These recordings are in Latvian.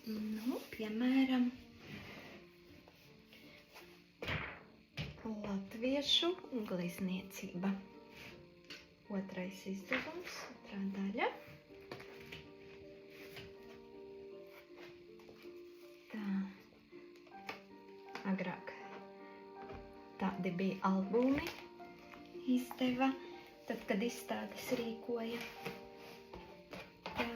Nu, piemēram, latviešu glezniecība. Otrais izdevums, otrā daļa. Tā. Agrāk tādi bija albumi izdeva, tad, kad izstādes rīkoja. Tā.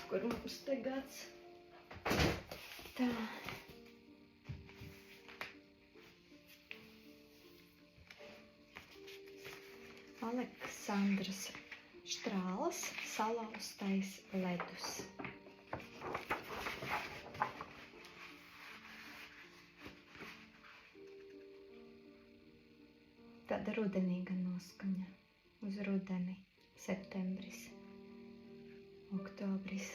Kur mums te gads? Tā. Aleksandrs Štrāls salauztais ledus. Tāda rudenīga noskaņa uz rudeni, septembris, oktobris.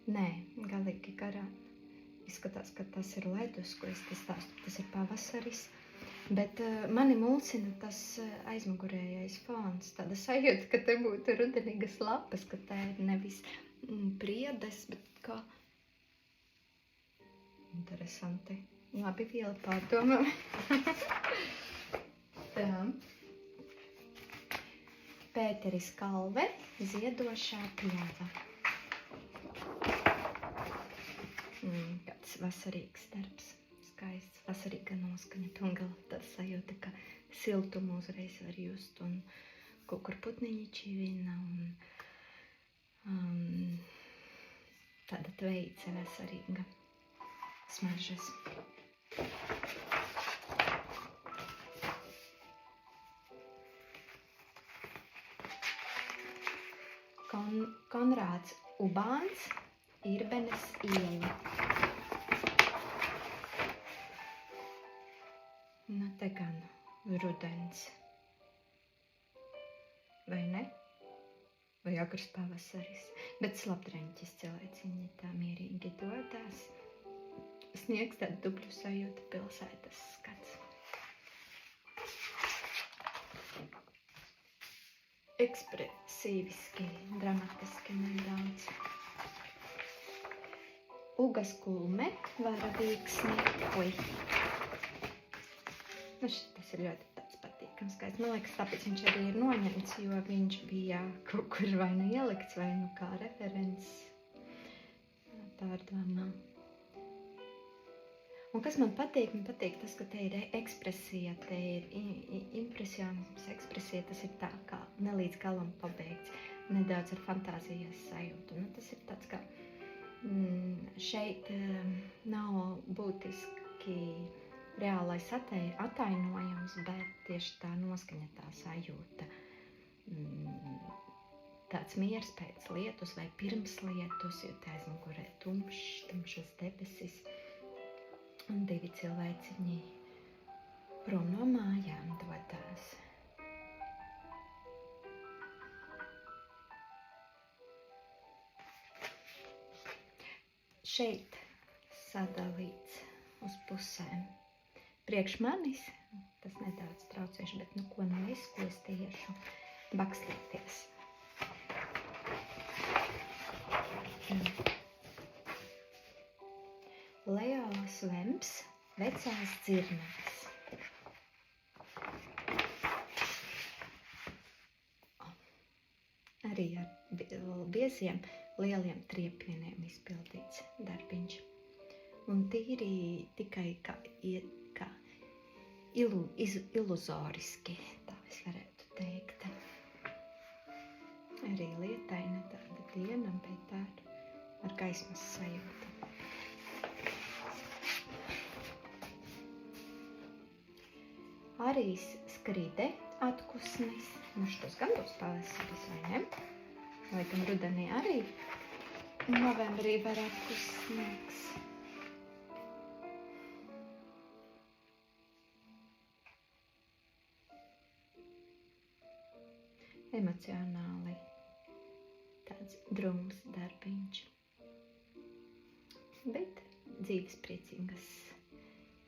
Nē, galīgi garā. Izskatās, ka tas ir ledus, ko es te stāstu, tas ir pavasaris. Bet mani mulsina tas aizmugurējais fons, tāda sajūta, ka te būtu rudenīgas lapas, ka tā ir nevis priedes, bet kā interesanti. Labi, viela pārdomā. Tā. Pēteris Kalve, Ziedošā pļava. Kāds vasarīgs darbs. Skaists, vasarīga noskaņa, tunga, tāda sajūta, ka siltumu uzreiz var just, un kaut kur putniņi čivina, un tāda tveice vasarīga smaržas. Konrāds Ubāns, Irbenes iela. Nu, te gan rudens. Vai ne? Vai agrs pavasaris. Bet slapdreņķis cilvēciņi tā mierīgi dodās. Sniegs tāda dubļu sajūta, pilsētas skats. Ekspresīviski, dramatiski nedaudz. Ugas kulme, varavīksni, oi. Nu, tas ir ļoti tāds patīkams skaists. Man liekas, tāpēc viņš arī ir noņemts, jo viņš bija kaut kur vai nu ielikts, vai nu kā referents. Tā ir domā. Un kas man patīk tas, ka te ir ekspresija, te ir impresionisms, ekspresija, tas ir tā kā nelīdz galam pabeigts, nedaudz ar fantāzijas sajūtu. Nu, tas ir tāds kā, šeit nav būtiski reālais atainojums, bet tieši tā noskaņa, tā sajūta. Tāds miers pēc lietus vai pirms lietus, jo te aizmugurē tumšas debesis. Un divi cilvēciņi prom no mājām dodās. Šeit sadalīts uz pusēm. Priekš manis, tas nedaudz traucēšu, bet nu ko nu visu, ko es tiešu bakslīties. Leo Slemps, Vecās dzirnavas. Arī ar bieziem, lieliem triepieniem izpildīts darbiņš. Un tīri tikai kā iluzoriski, tā es varētu teikt. Arī lietaina tāda diena, bet tā ar gaismas sajūtu. Arī Skride atkusnis. Nu, šitos gan būs pavasaris, vai ne? Vai gan rudenī arī novembrī var atkusnieks. Emocionāli tāds drūms darbiņš. Bet dzīves priecīgas,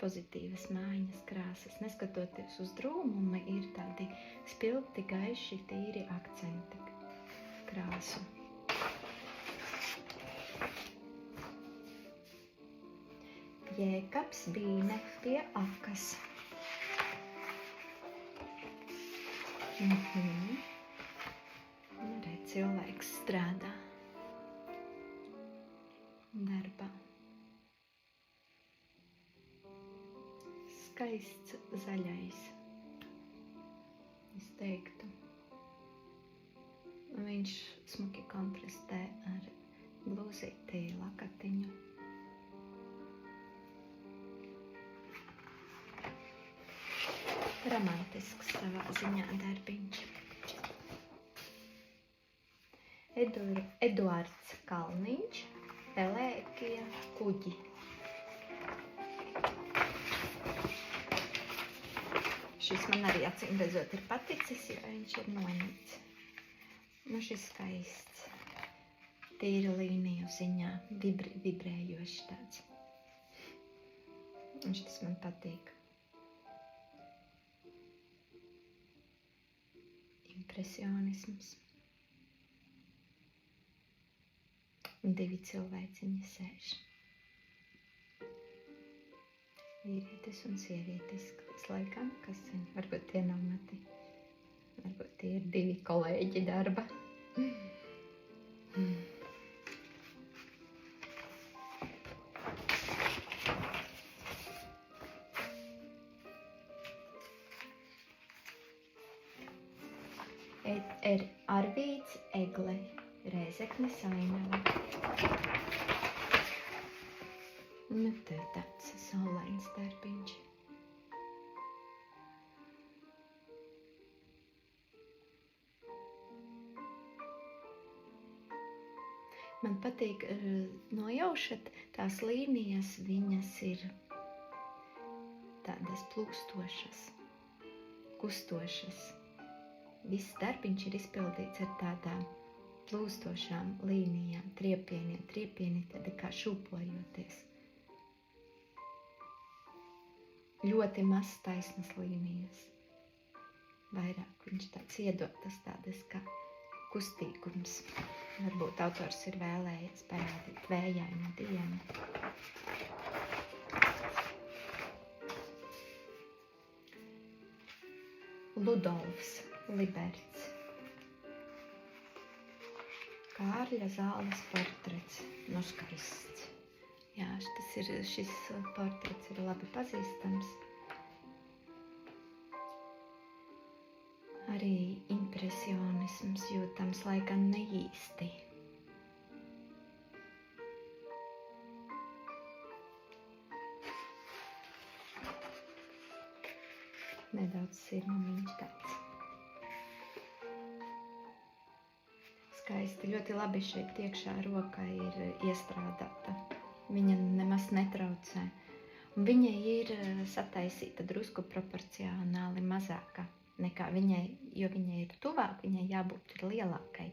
pozitīvas mājiņas krāsas. Neskatoties uz drūmumu, ir tādi spilgti, gaiši, tīri akcenti krāsu. Jēkabs bīne pie akas. Redz, cilvēks strādā darbā. Skaists zaļais, es teiktu. Viņš smuki kontrastē ar blūzīti lakatiņu. Romantisks savā ziņā darbiņš. Eduards Kalniņš, Pelēkie kuģi. Šis man arī acīm redzot ir paticis, jo viņš ir noņemts. Nu, šis skaists, tīri līniju ziņā, vibrējošs tāds. Un šis man patīk. Impresionisms. Un 2 cilvēciņi sēž. Vīrietis un sievietis. Es laikam, kas viņi? Varbūt tie nav mati. Varbūt tie ir 2 kolēģi darba. Arvīds, Egle, Rēzekne, Ainava. Nu, te ir tāds saulains darbiņš. Man patīk nojaušat tās līnijas, viņas ir tādas plūstošas, kustošas. Viss darbiņš ir izpildīts ar tādām plūstošām līnijām, triepieni tādi kā šūpojoties. Ļoti maz taisnas līnijas. Vairāk viņš tāds iedotas tādas kā kustīgums. Varbūt autors ir vēlējies parādīt vējainu dienu. Ludolfs Liberts. Kārļa Zāles portrets. Nu, skaists. Jā, šis portrets ir labi pazīstams. Arī impresionisms jūtams, lai gan ne īsti. Nedaudz sirmumiņš tāds. Skaisti, ļoti labi šeit iekšā roka ir iestrādāta. Viņa nemaz netraucē. Un viņa ir sataisīta drusku proporcionāli mazāka nekā viņai, jo viņai ir tuvāk, viņai jābūt ir lielākai.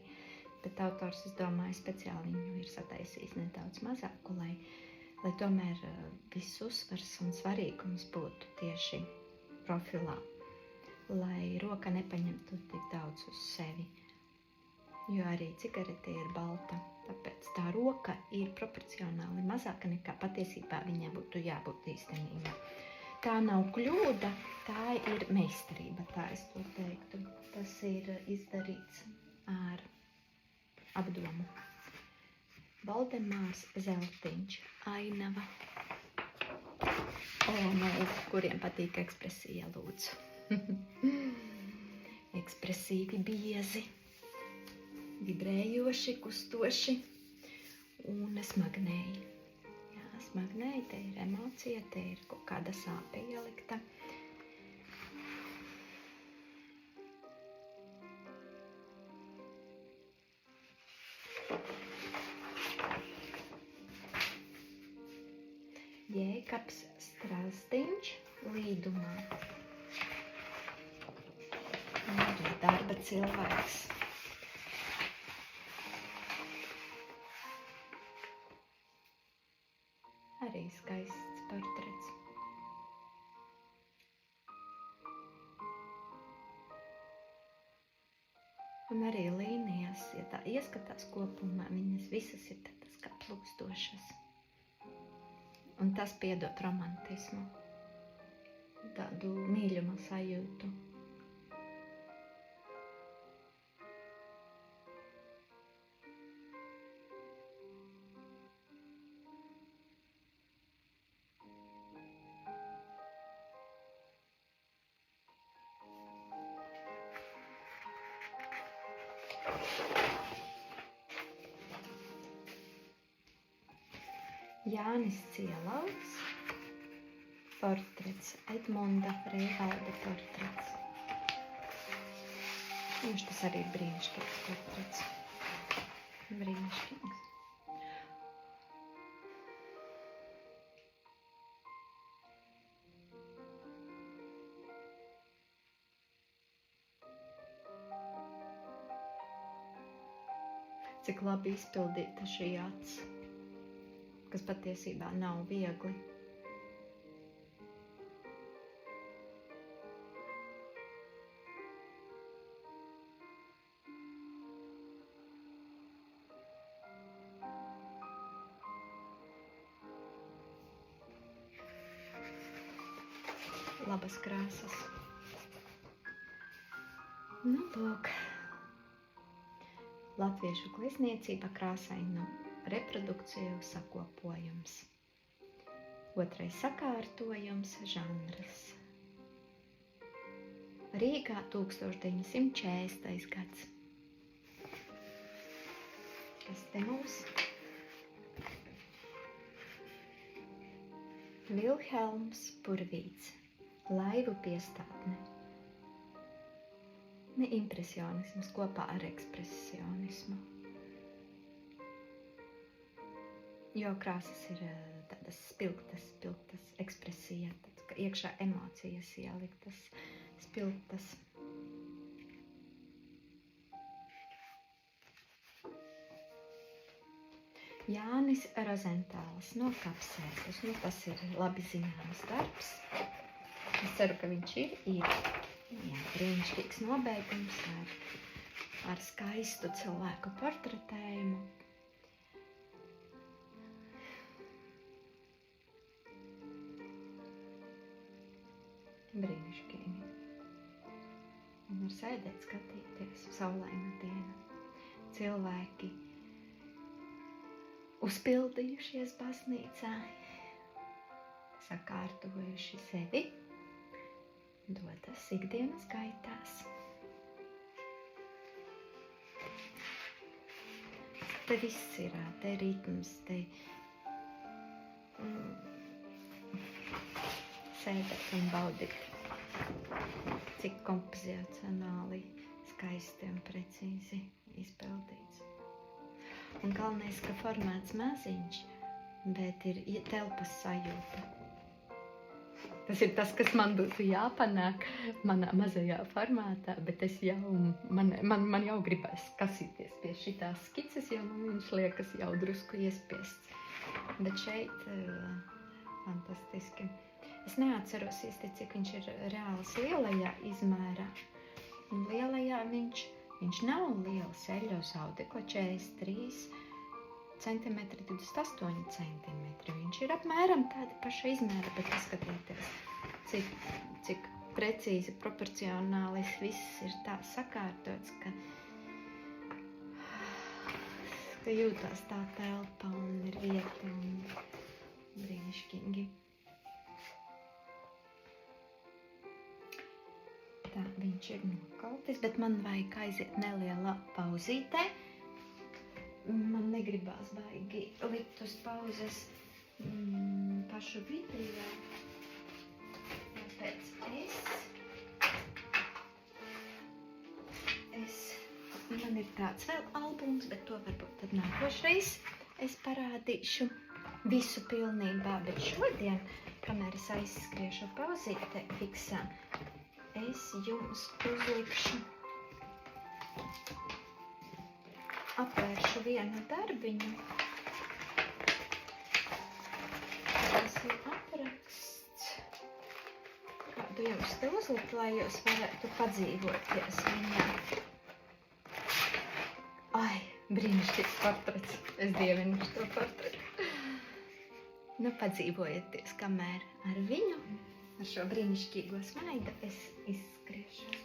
Bet autors, es domāju, speciāli viņu ir sataisījis nedaudz mazāku, lai tomēr viss uzsvars un svarīgums būtu tieši profilā, lai roka nepaņemtu tik daudz uz sevi. Jo arī cigarete ir balta, tāpēc tā roka ir proporcionāli mazāka nekā patiesībā viņai būtu jābūt īstenībā. Tā nav kļūda, tā ir meistarība, tā es to teiktu. Tas ir izdarīts ar apdomu. Valdemārs Zeltiņš, Ainava. Kuriem patīk ekspresija, lūdzu. Ekspresīvi biezi. Vibrējoši, kustoši un smagnēji. Jā, smagnēji, te ir emocija, te ir kaut kāda sāpe ielikta. Jēkabs Strasdiņš līdumā. Arī darba cilvēks. Arī skaists portrets. Un arī līnijas, ja tā ieskatās kopumā, viņas visas ir tādas kā plūstošas. Un tas piedod romantismu, tādu mīļuma sajūtu. Jānis Cielauds, portrets, Edmunda Freivalda portrets. Viņš tas arī brīnišķīgs portrets. Brīnišķīgs. Cik labi izpildīta šī acs, kas patiesībā nav viegli. Labas krāsas. Nu, lūk. Latviešu glezniecība krāsainu reprodukciju sakopojums. Otrais sakārtojums žanrs. Rīgā 1940. gads. Kas te mums? Vilhelms Purvīts. Laivu piestātne. Ne impresionisms kopā ar ekspresionismu. Jo krāsas ir tādas spilgtas, ekspresija, tāds, ka iekšā emocijas ieliktas, spilgtas. Jānis Rozentāls no Kapsētas. Nu, tas ir labi zināms darbs. Es ceru, ka viņš ir. Jā, brīnišķīgs nobeigums ar skaistu cilvēku portretējumu. Brīnišķīgi. Un var sēdēt, skatīties, saulaina diena. Cilvēki uzpildījušies baznīcā, sakārtojuši sevi. Dodas ikdienas gaitās. Te viss ir, te ritms, te sēdēt un baudīt, cik kompozicionāli, skaisti un precīzi izpildīts. Un galvenais, ka formāts maziņš, bet ir telpas sajūta. Tas ir tas, kas man būtu jāpanāk manā mazajā formātā, bet es jau, man jau gribēs kasīties pie šitās skices, jo viņš liekas jau drusku iespiests. Bet šeit fantastiski. Es neatceros īsti, cik viņš ir reāls lielajā izmērā. Un lielajā viņš nav liels, eļļos audekla 43 cm, 28 cm. Viņš ir apmēram tāda paša izmēra, bet paskatieties, cik precīzi, proporcionāli viss ir tā sakārtots, ka jūtās tā telpa un ir vieta un brīnišķīgi. Tā viņš ir nokautis, bet man vajag aiziet nelielā pauzītē. Man negribās baigi likt uz pauzes pašu video, tāpēc man ir tāds vēl albums, bet to varbūt tad nākošreiz es parādīšu visu pilnībā, bet šodien, kamēr es aizskriešu pauzīte fiksā, es jums uzlikšu, apvēršu vienu darbiņu. tas ir apraksts. Kādu jums te uzlikt, lai jūs varētu padzīvoties viņā. Ai, brīnišķīgs portrets. Es dievinu šo portretu. Nu, padzīvojieties, kamēr ar viņu, ar šo brīnišķīgo smaidu, es izskriešu.